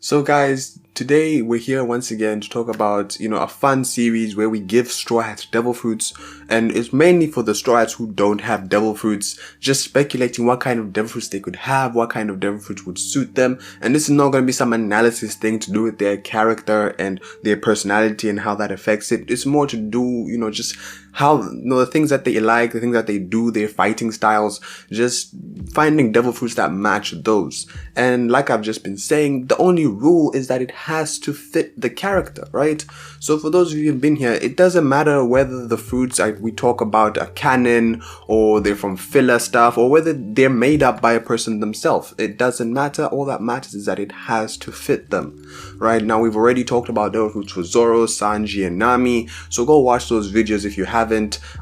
So guys, today we're here once again to talk about, a fun series where we give Straw Hats devil fruits, and it's mainly for the Straw Hats who don't have devil fruits, just speculating what kind of devil fruits they could have, what kind of devil fruits would suit them, and this is not going to be some analysis thing to do with their character and their personality and how that affects it. It's more to do, just how, the things that they like, the things that they do, their fighting styles, just finding devil fruits that match those. And like I've just been saying, the only rule is that it has to fit the character, right? So for those of you who've been here, it doesn't matter whether the fruits we talk about are canon, or they're from filler stuff, or whether they're made up by a person themselves. It doesn't matter. All that matters is that it has to fit them, right? Now, we've already talked about devil fruits for Zoro, Sanji, and Nami, so go watch those videos if you haven't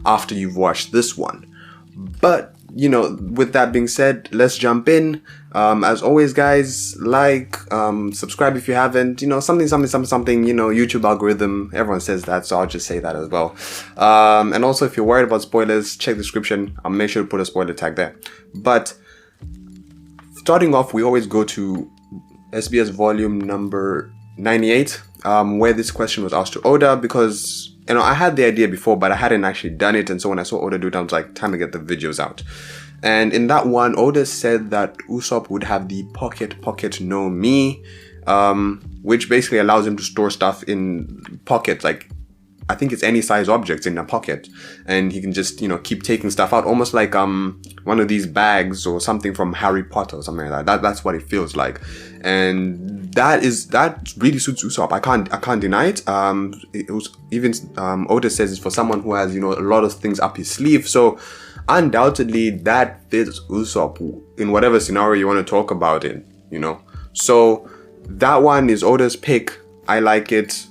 after you've watched this one. But with that being said, let's jump in. As always, guys, subscribe if you haven't, something, YouTube algorithm, everyone says that, so I'll just say that as well. And also, if you're worried about spoilers, check the description. I'll make sure to put a spoiler tag there. But starting off, we always go to SBS volume number 98, where this question was asked to Oda, because I had the idea before, but I hadn't actually done it. And so when I saw Oda do it, I was like, time to get the videos out. And in that one, Oda said that Ussop would have the Pocket No Me, which basically allows him to store stuff in pockets, like I think it's any size objects in a pocket, and he can just keep taking stuff out, almost like one of these bags or something from Harry Potter or something like that. That's what it feels like, and that really suits Ussop. I can't deny it. It was even Oda says it's for someone who has a lot of things up his sleeve, so undoubtedly that fits Ussop in whatever scenario you want to talk about it. So that one is Oda's pick. I like it,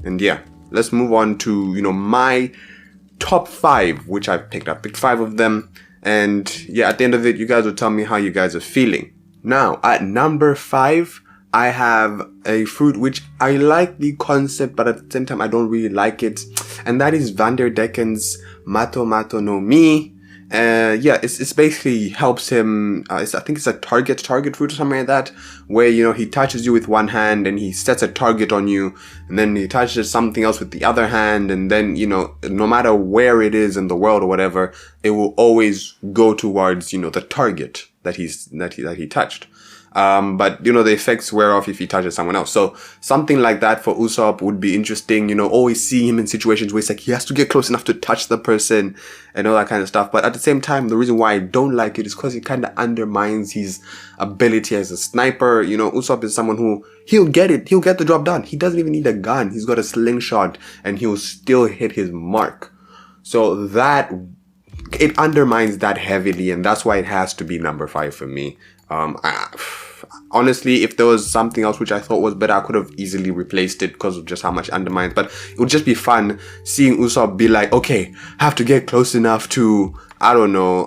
and yeah. Let's move on to, my top 5, which I've picked. I've picked 5 of them. And yeah, at the end of it, you guys will tell me how you guys are feeling. Now, at number 5, I have a fruit which I like the concept, but at the same time, I don't really like it. And that is Vanderdecken's Bombu No Me. It's basically helps him. I think it's a target fruit or something like that, where he touches you with one hand and he sets a target on you, and then he touches something else with the other hand, and then no matter where it is in the world or whatever, it will always go towards the target that he touched. But the effects wear off if he touches someone else. So something like that for Ussop would be interesting. Always see him in situations where it's like he has to get close enough to touch the person and all that kind of stuff. But at the same time, the reason why I don't like it is because it kind of undermines his ability as a sniper. Ussop is someone who he'll get the job done. He doesn't even need a gun. He's got a slingshot and he'll still hit his mark. So that it undermines that heavily, and that's why it has to be number 5 for me. Honestly, if there was something else which I thought was better, I could have easily replaced it because of just how much it undermines. But it would just be fun seeing Ussop be like, okay, have to get close enough to, I don't know,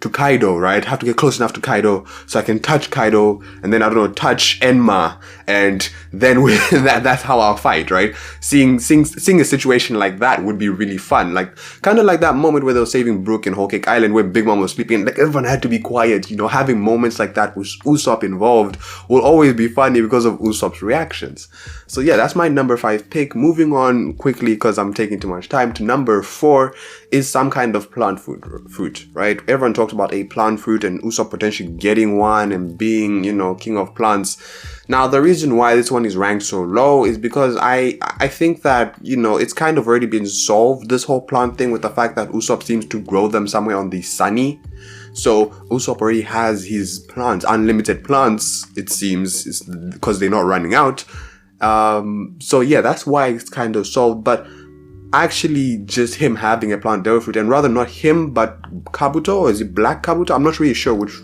to Kaido, right? Have to get close enough to Kaido so I can touch Kaido, and then, I don't know, touch Enma, and then that's how I'll fight, right? Seeing a situation like that would be really fun. Like, kind of like that moment where they were saving Brook in Whole Cake Island where Big Mom was sleeping, like everyone had to be quiet. Having moments like that with Ussop involved will always be funny because of Usopp's reactions. So yeah, that's my number 5 pick. Moving on quickly because I'm taking too much time, to number 4 is some kind of plant fruit, right? Everyone talks about a plant fruit and Ussop potentially getting one and being, king of plants. Now, the reason why this one is ranked so low is because I think that, it's kind of already been solved, this whole plant thing, with the fact that Ussop seems to grow them somewhere on the sunny. So Ussop already has his plants, unlimited plants, it seems, because they're not running out. So yeah, that's why it's kind of solved. But actually just him having a plant devil fruit, and rather not him but Kabuto, or is it Black Kabuto? I'm not really sure which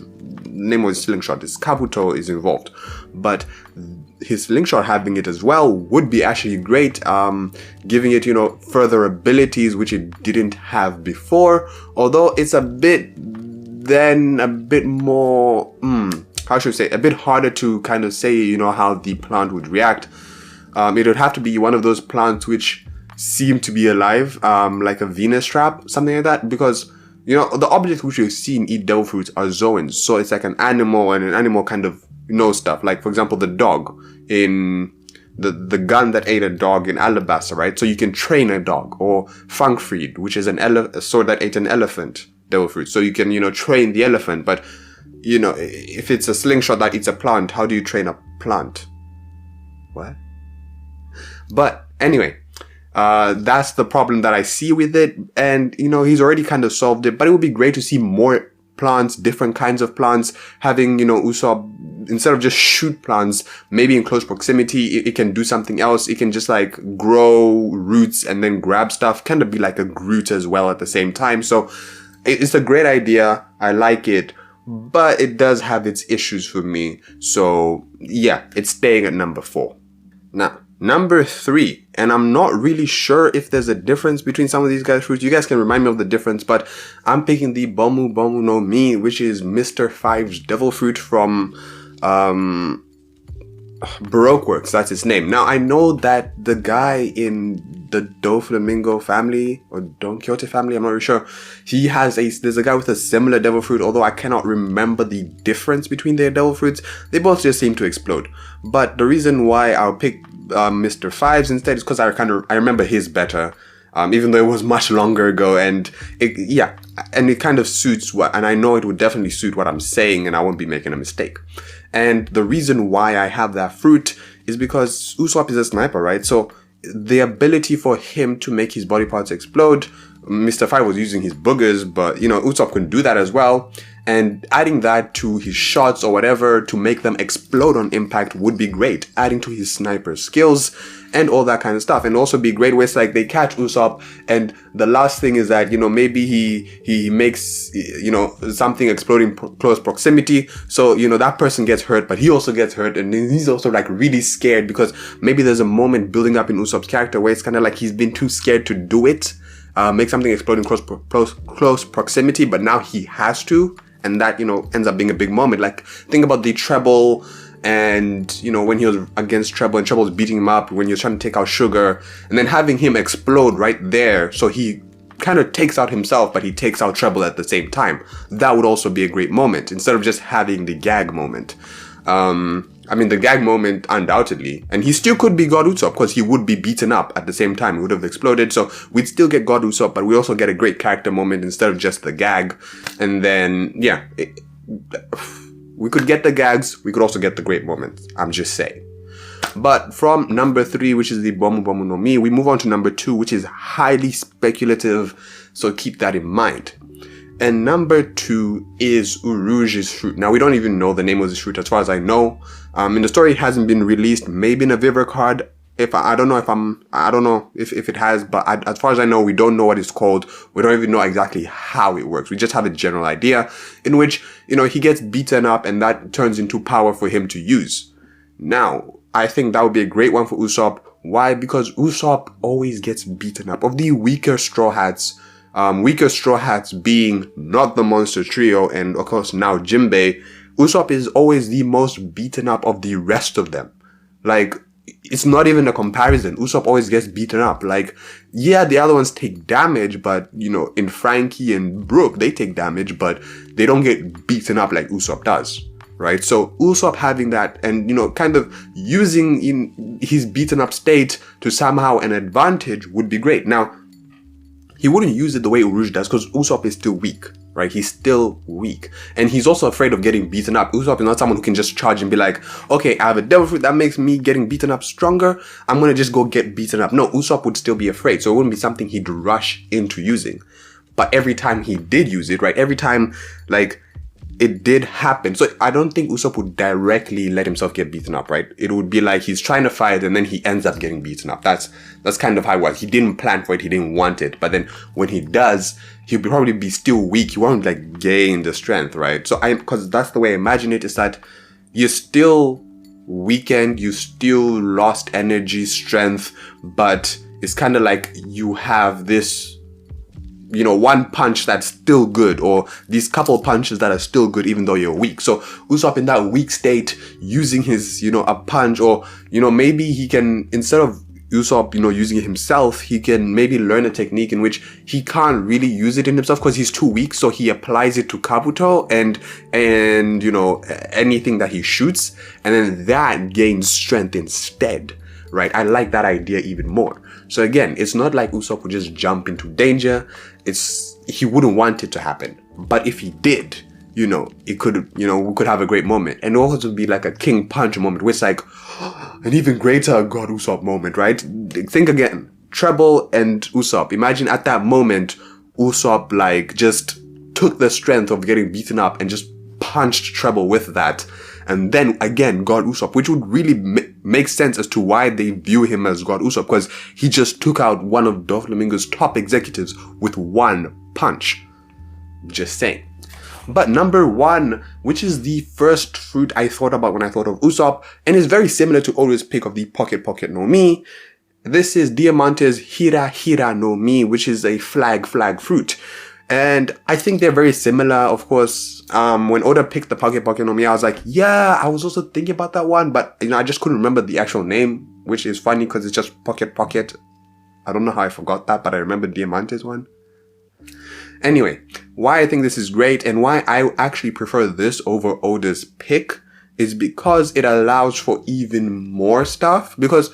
name of his slingshot is. Kabuto is involved, but his slingshot having it as well would be actually great, giving it further abilities which it didn't have before, although it's a bit more how should I say, a bit harder to kind of say how the plant would react. It would have to be one of those plants which seem to be alive, like a Venus trap, something like that, because the objects which we've seen eat devil fruits are zoans, so it's like an animal, and an animal kind of know stuff. Like, for example, the dog in the gun that ate a dog in Alabasta, right? So you can train a dog. Or Frankfried, which is a sword that ate an elephant, devil fruit. So you can, train the elephant. But, if it's a slingshot that eats a plant, how do you train a plant? What? But anyway, that's the problem that I see with it. And, he's already kind of solved it. But it would be great to see more plants, different kinds of plants, having, Ussop, instead of just shoot plants, maybe in close proximity, it can do something else. It can just like grow roots and then grab stuff, kind of be like a Groot as well at the same time. So it's a great idea. I like it, but it does have its issues for me. So yeah, it's staying at number 4. Now, number 3, and I'm not really sure if there's a difference between some of these guys' fruits. You guys can remind me of the difference, but I'm picking the Bombu No Me, which is Mr. Five's devil fruit from Baroque Works. That's his name. Now, I know that the guy in the Doflamingo family, or Don Quixote family, I'm not really sure, there's a guy with a similar devil fruit, although I cannot remember the difference between their devil fruits. They both just seem to explode. But the reason why I'll pick Mr. Fives instead is because I remember his better, even though it was much longer ago, and it kind of suits and I know it would definitely suit what I'm saying, and I won't be making a mistake. And the reason why I have that fruit is because Ussop is a sniper, right? So the ability for him to make his body parts explode, Mr. Five was using his boogers, but Ussop can do that as well. And adding that to his shots or whatever to make them explode on impact would be great. Adding to his sniper skills and all that kind of stuff. And also be great ways like they catch Ussop. And the last thing is that, maybe he makes, something explode in close proximity. So, that person gets hurt, but he also gets hurt. And then he's also like really scared because maybe there's a moment building up in Usopp's character where it's kind of like he's been too scared to do it. Make something explode in close proximity, but now he has to. And that, ends up being a big moment. Like, think about the Treble and, when he was against Treble and Treble was beating him up, when you're trying to take out Sugar, and then having him explode right there. So he kind of takes out himself, but he takes out Treble at the same time. That would also be a great moment instead of just having the gag moment. The gag moment, undoubtedly. And he still could be God Usopp because he would be beaten up at the same time. He would have exploded. So we'd still get God Usopp, but we also get a great character moment instead of just the gag. And then, we could get the gags. We could also get the great moments. I'm just saying. But from number 3, which is the Bombu No Me, we move on to number 2, which is highly speculative. So keep that in mind. And number 2 is Urushis Fruit. Now, we don't even know the name of this fruit as far as I know. In the story, it hasn't been released. Maybe in a Viver card. I don't know if it has, but as far as I know, we don't know what it's called. We don't even know exactly how it works. We just have a general idea in which, he gets beaten up and that turns into power for him to use. Now, I think that would be a great one for Usopp. Why? Because Usopp always gets beaten up. Of the weaker Straw Hats, being not the Monster Trio and of course now Jinbei, Usopp is always the most beaten up of the rest of them. Like, it's not even a comparison. Usopp always gets beaten up. Like, yeah, the other ones take damage, but, in Frankie and Brook, they take damage, but they don't get beaten up like Usopp does. Right? So Usopp having that and, kind of using in his beaten up state to somehow an advantage would be great. Now, he wouldn't use it the way Urush does because Usopp is still weak, right? He's still weak. And he's also afraid of getting beaten up. Usopp is not someone who can just charge and be like, okay, I have a devil fruit that makes me getting beaten up stronger. I'm going to just go get beaten up. No, Usopp would still be afraid. So it wouldn't be something he'd rush into using. But every time he did use it, right? Every time, like, it did happen. So I don't think Usopp would directly let himself get beaten up, right? It would be like he's trying to fight and then he ends up getting beaten up. That's kind of how it was. He didn't plan for it. He didn't want it. But then when he does, he'll probably be still weak. He won't like gain the strength, right? So because that's the way I imagine it, is that you're still weakened. You still lost energy, strength, but it's kind of like you have this, one punch that's still good, or these couple punches that are still good even though you're weak. So Usopp in that weak state, using his, a punch, or, maybe he can, instead of Usopp, using it himself, he can maybe learn a technique in which he can't really use it in himself because he's too weak. So he applies it to Kabuto and anything that he shoots, and then that gains strength instead, right? I like that idea even more. So again, it's not like Usopp would just jump into danger. He wouldn't want it to happen, but if he did, it could, we could have a great moment, and it would also be like a King Punch moment, which is like an even greater God Usopp moment, right? Think again, Treble and Usopp. Imagine at that moment, Usopp like just took the strength of getting beaten up and just punched Treble with that, and then again God Usopp, which would really make sense as to why they view him as God Usopp, because he just took out one of Doflamingo's top executives with one punch. Just saying. But number 1, which is the first fruit I thought about when I thought of Usopp, and is very similar to Oda's pick of the Pocket No Me. This is Diamantes Hira no Me, which is a flag fruit. And I think they're very similar, of course. When Oda picked the Pocket No Me, I was like, yeah, I was also thinking about that one, but I just couldn't remember the actual name, which is funny because it's just Pocket. I don't know how I forgot that, but I remember Diamantes one. Anyway, why I think this is great and why I actually prefer this over Oda's pick is because it allows for even more stuff. Because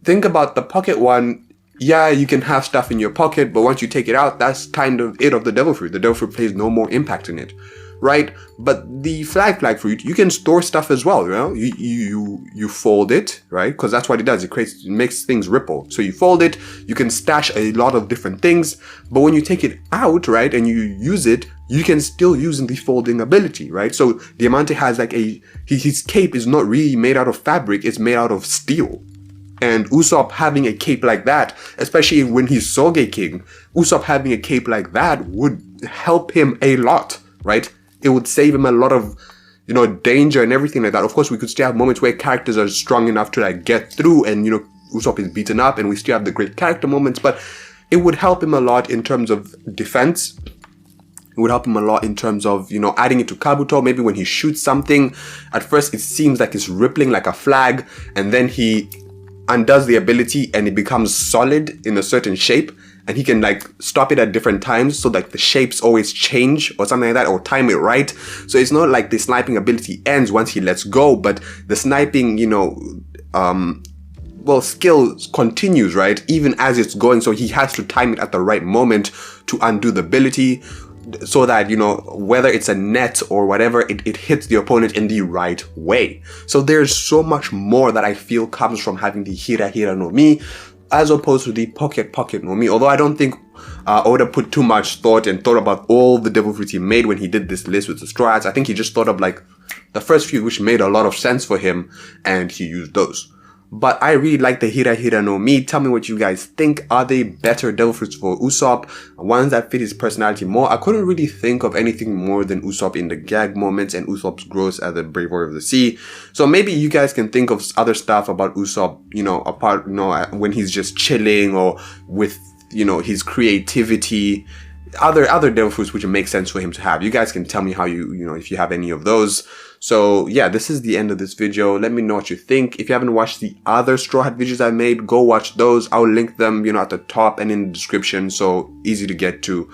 think about the pocket one. Yeah, you can have stuff in your pocket, but once you take it out, that's kind of it of the devil fruit. The devil fruit plays no more impact in it, right? But the flag fruit, you can store stuff as well, you fold it, right? Because that's what it does. It makes things ripple. So you fold it, you can stash a lot of different things, but when you take it out, right, and you use it, you can still use the folding ability, right? So Diamante has like his cape is not really made out of fabric, it's made out of steel. And Usopp having a cape like that, especially when he's Soge King, Usopp having a cape like that would help him a lot, right? It would save him a lot of, danger and everything like that. Of course, we could still have moments where characters are strong enough to like get through and, Usopp is beaten up and we still have the great character moments, but it would help him a lot in terms of defense. It would help him a lot in terms of, adding it to Kabuto. Maybe when he shoots something, at first it seems like it's rippling like a flag, and then he undoes the ability and it becomes solid in a certain shape, and he can like stop it at different times so like the shapes always change or something like that, or time it right. So it's not like the sniping ability ends once he lets go, but the sniping, skill continues, right? Even as it's going. So he has to time it at the right moment to undo the ability, so that, whether it's a net or whatever, it hits the opponent in the right way. So there's so much more that I feel comes from having the Hira no Me as opposed to the Pocket no Me. Although I don't think Oda put too much thought about all the devil fruits he made when he did this list with the Straw Hats. I think he just thought of like the first few which made a lot of sense for him, and he used those. But I really like the Hira no Me. Tell me what you guys think. Are they better devil fruits for Usopp? Ones that fit his personality more? I couldn't really think of anything more than Usopp in the gag moments and Usopp's growth as the brave warrior of the sea. So maybe you guys can think of other stuff about Usopp, apart, when he's just chilling or with, his creativity. Other devil fruits which make sense for him to have. You guys can tell me how if you have any of those. So yeah, this is the end of this video. Let me know what you think. If you haven't watched the other Straw Hat videos I made, go watch those. I'll link them, at the top and in the description, so easy to get to.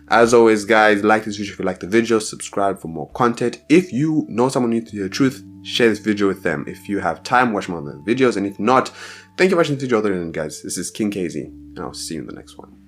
As always, guys, like this video if you like the video, subscribe for more content. If you know someone who needs to hear the truth, share this video with them. If you have time, watch more of the videos, and if not, thank you for watching this video. Other than guys, this is King KZ, and I'll see you in the next one.